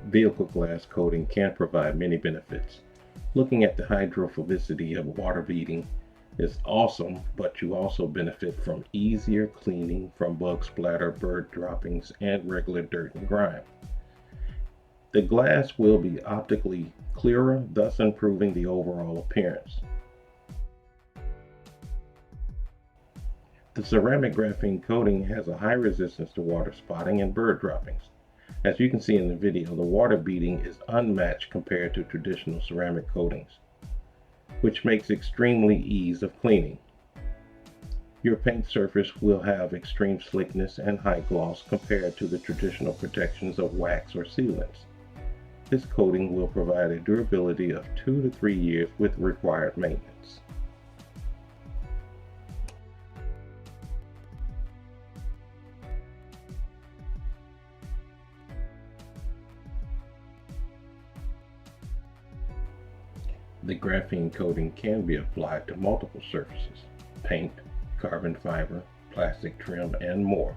vehicle glass coating can provide many benefits. Looking at the hydrophobicity of water beading is awesome, but you also benefit from easier cleaning from bug splatter, bird droppings, and regular dirt and grime. The glass will be optically clearer, thus improving the overall appearance. The ceramic graphene coating has a high resistance to water spotting and bird droppings. As you can see in the video, the water beading is unmatched compared to traditional ceramic coatings, which makes extremely ease of cleaning. Your paint surface will have extreme slickness and high gloss compared to the traditional protections of wax or sealants. This coating will provide a durability of 2 to 3 years with required maintenance. The graphene coating can be applied to multiple surfaces: paint, carbon fiber, plastic trim, and more.